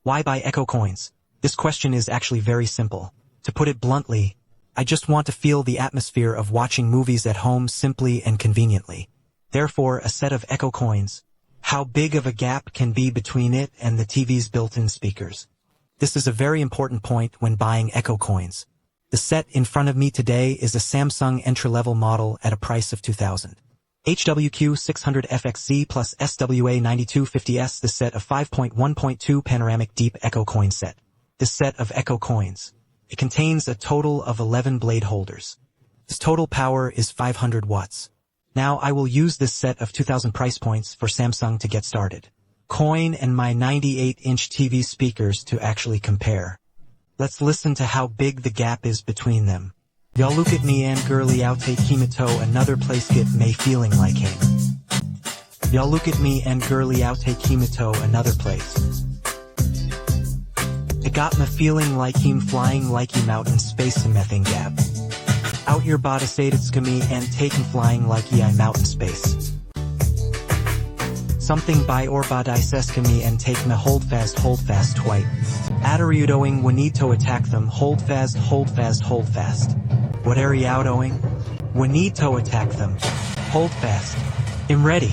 Why buy Echo coins? This question is actually very simple. To put it bluntly, I just want to feel the atmosphere of watching movies at home simply and conveniently. Therefore, a set of Echo coins. How big of a gap can be between it and the TV's built-in speakers? This is a very important point when buying Echo coins. The set in front of me today is a Samsung entry-level model at a price of $2,000. HWQ600FXZ plus SWA9250S. The set of 5.1.2 panoramic deep Echo coin set. This set of Echo coins. It contains a total of 11 blade holders. Its total power is 500 watts. Now I will use this set of 2,000 price points for Samsung to get started. Coin and my 98-inch TV speakers to actually compare. Let's listen to how big the gap is between them. Y'all look at me and girly out take Kimito another place get me feeling like him. Y'all look at me and girly out take Kimito another place. It got me feeling like him flying like him out in space and methane gap. Out your body said it's me and take him flying like I'm out in space. Something by or badai me and take me hold fast twice. Adariudoing we need to attack them hold fast. What are you out owing? We need to attack them. Hold fast. I'm ready.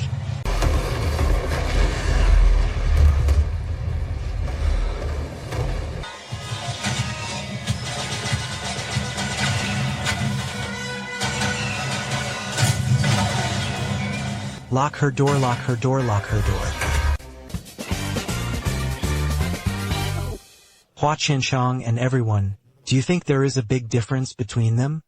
Lock her door. Hua Chinchong and everyone, do you think there is a big difference between them?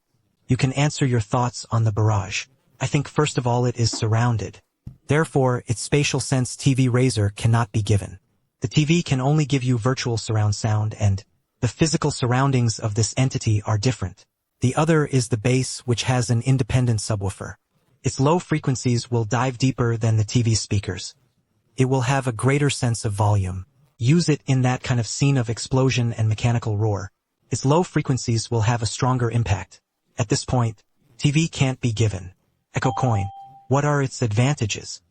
You can answer your thoughts on the barrage. I think first of all it is surrounded. Therefore, its spatial sense TV razor cannot be given. The TV can only give you virtual surround sound and the physical surroundings of this entity are different. The other is the bass, which has an independent subwoofer. Its low frequencies will dive deeper than the TV speakers. It will have a greater sense of volume. Use it in that kind of scene of explosion and mechanical roar. Its low frequencies will have a stronger impact. At this point, TV can't be given. Echo coin. What are its advantages?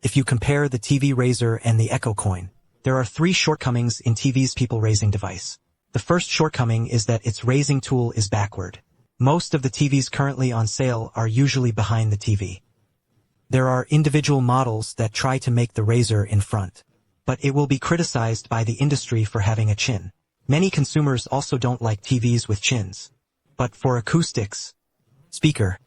If you compare the TV razor and the Echo coin, there are 3 shortcomings in TV's people raising device. The first shortcoming is that its raising tool is backward. Most of the TVs currently on sale are usually behind the TV. There are individual models that try to make the razor in front, but it will be criticized by the industry for having a chin. Many consumers also don't like TVs with chins. But for acoustics, speaker,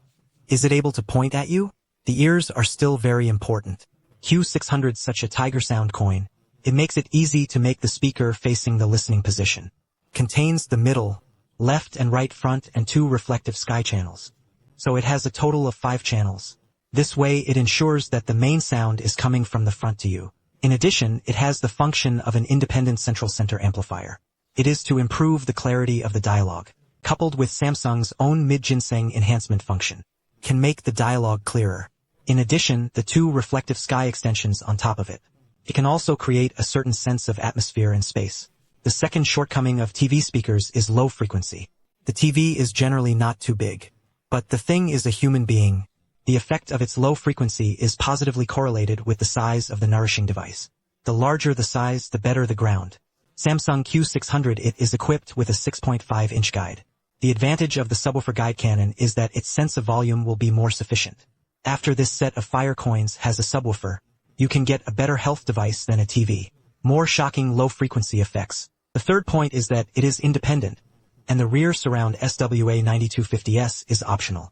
is it able to point at you? The ears are still very important. Q600 such a tiger sound coin. It makes it easy to make the speaker facing the listening position. Contains the middle, left and right front and 2 reflective sky channels. So it has a total of 5 channels. This way it ensures that the main sound is coming from the front to you. In addition, it has the function of an independent central center amplifier. It is to improve the clarity of the dialogue, coupled with Samsung's own mid-ginseng enhancement function, can make the dialogue clearer. In addition, the 2 reflective sky extensions on top of it. It can also create a certain sense of atmosphere and space. The second shortcoming of TV speakers is low frequency. The TV is generally not too big. But the thing is a human being. The effect of its low frequency is positively correlated with the size of the nourishing device. The larger the size, the better the ground. Samsung Q600 it is equipped with a 6.5-inch guide. The advantage of the subwoofer guide cannon is that its sense of volume will be more sufficient. After this set of fire coins has a subwoofer, you can get a better health device than a TV. More shocking low-frequency effects. The third point is that it is independent, and the rear surround SWA9250S is optional.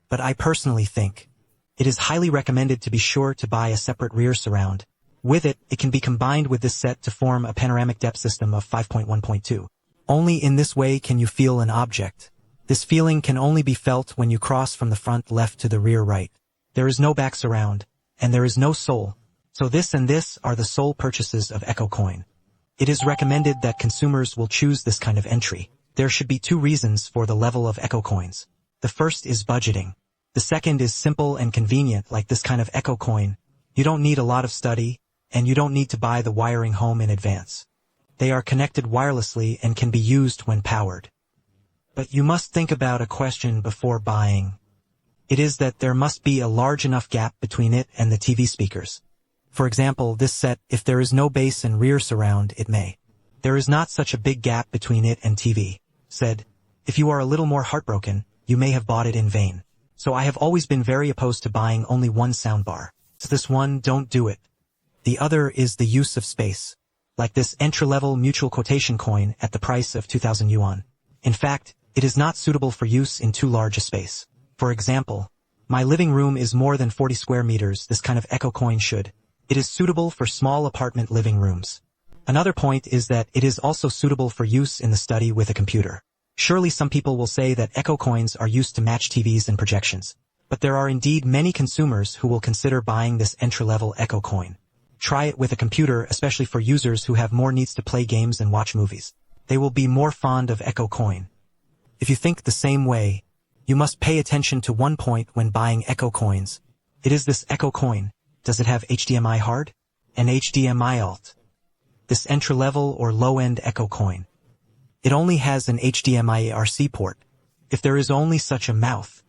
But I personally think it is highly recommended to be sure to buy a separate rear surround. With it, it can be combined with this set to form a panoramic depth system of 5.1.2. Only in this way can you feel an object. This feeling can only be felt when you cross from the front left to the rear right. There is no back surround, and there is no sole. So this and this are the sole purchases of Echo Coin. It is recommended that consumers will choose this kind of entry. There should be 2 reasons for the level of Echo Coins. The first is budgeting. The second is simple and convenient, like this kind of Echo Coin. You don't need a lot of study, and you don't need to buy the wiring home in advance. They are connected wirelessly and can be used when powered. But you must think about a question before buying. It is that there must be a large enough gap between it and the TV speakers. For example, this set, if there is no bass and rear surround, it may There is not such a big gap between it and TV. Said, if you are a little more heartbroken, you may have bought it in vain. So I have always been very opposed to buying only one soundbar. So this one, don't do it. The other is the use of space. Like this entry-level mutual quotation coin at the price of 2,000 yuan. In fact, it is not suitable for use in too large a space. For example, my living room is more than 40 square meters. This kind of echo coin should. It is suitable for small apartment living rooms. Another point is that it is also suitable for use in the study with a computer. Surely some people will say that echo coins are used to match TVs and projections. But there are indeed many consumers who will consider buying this entry-level echo coin. Try it with a computer, especially for users who have more needs to play games and watch movies. They will be more fond of echo coin. If you think the same way, you must pay attention to one point when buying echo coins. It is this echo coin. Does it have HDMI hard? And HDMI alt? This entry-level or low-end echo coin. It only has an HDMI RC port. If there is only such a mouth,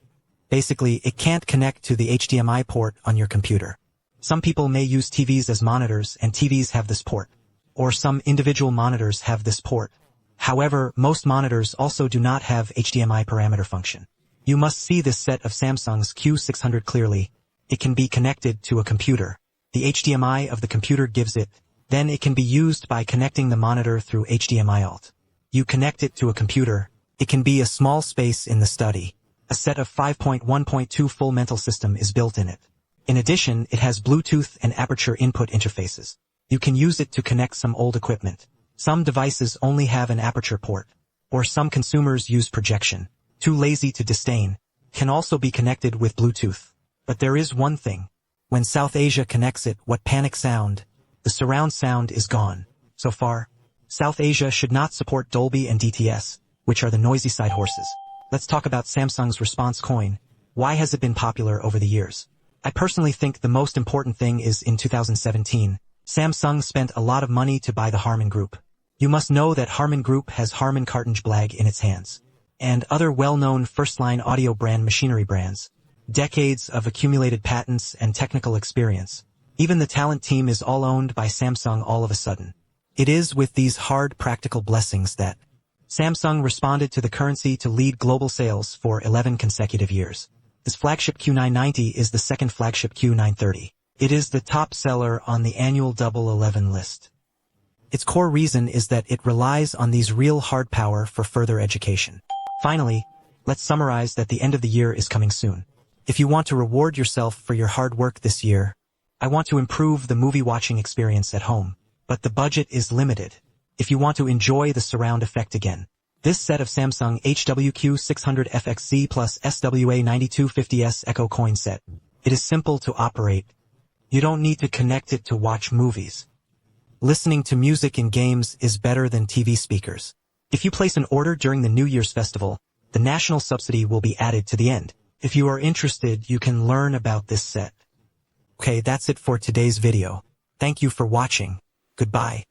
basically it can't connect to the HDMI port on your computer. Some people may use TVs as monitors and TVs have this port. Or some individual monitors have this port. However, most monitors also do not have HDMI parameter function. You must see this set of Samsung's Q600 clearly. It can be connected to a computer. The HDMI of the computer gives it. Then it can be used by connecting the monitor through HDMI alt. You connect it to a computer. It can be a small space in the study. A set of 5.1.2 full mental system is built in it. In addition, it has Bluetooth and aperture input interfaces. You can use it to connect some old equipment. Some devices only have an aperture port. Or some consumers use projection. Too lazy to disdain. Can also be connected with Bluetooth. But there is one thing. When South Asia connects it, what panic sound? The surround sound is gone. So far, South Asia should not support Dolby and DTS, which are the noisy side horses. Let's talk about Samsung's response coin. Why has it been popular over the years? I personally think the most important thing is in 2017, Samsung spent a lot of money to buy the Harman Group. You must know that Harman Group has Harman Kardtag in its hands. And other well-known first-line audio brand machinery brands. Decades of accumulated patents and technical experience. Even the talent team is all owned by Samsung all of a sudden. It is with these hard practical blessings that Samsung responded to the currency to lead global sales for 11 consecutive years. This flagship Q990 is the second flagship Q930. It is the top seller on the annual Double 11 list. Its core reason is that it relies on these real hard power for further education. Finally, let's summarize that the end of the year is coming soon. If you want to reward yourself for your hard work this year, I want to improve the movie watching experience at home, but the budget is limited. If you want to enjoy the surround effect again, this set of Samsung HWQ600 FXZ plus SWA9250S Echo Coin set. It is simple to operate. You don't need to connect it to watch movies. Listening to music in games is better than TV speakers. If you place an order during the New Year's festival, the national subsidy will be added to the end. If you are interested, you can learn about this set. Okay, that's it for today's video. Thank you for watching. Goodbye.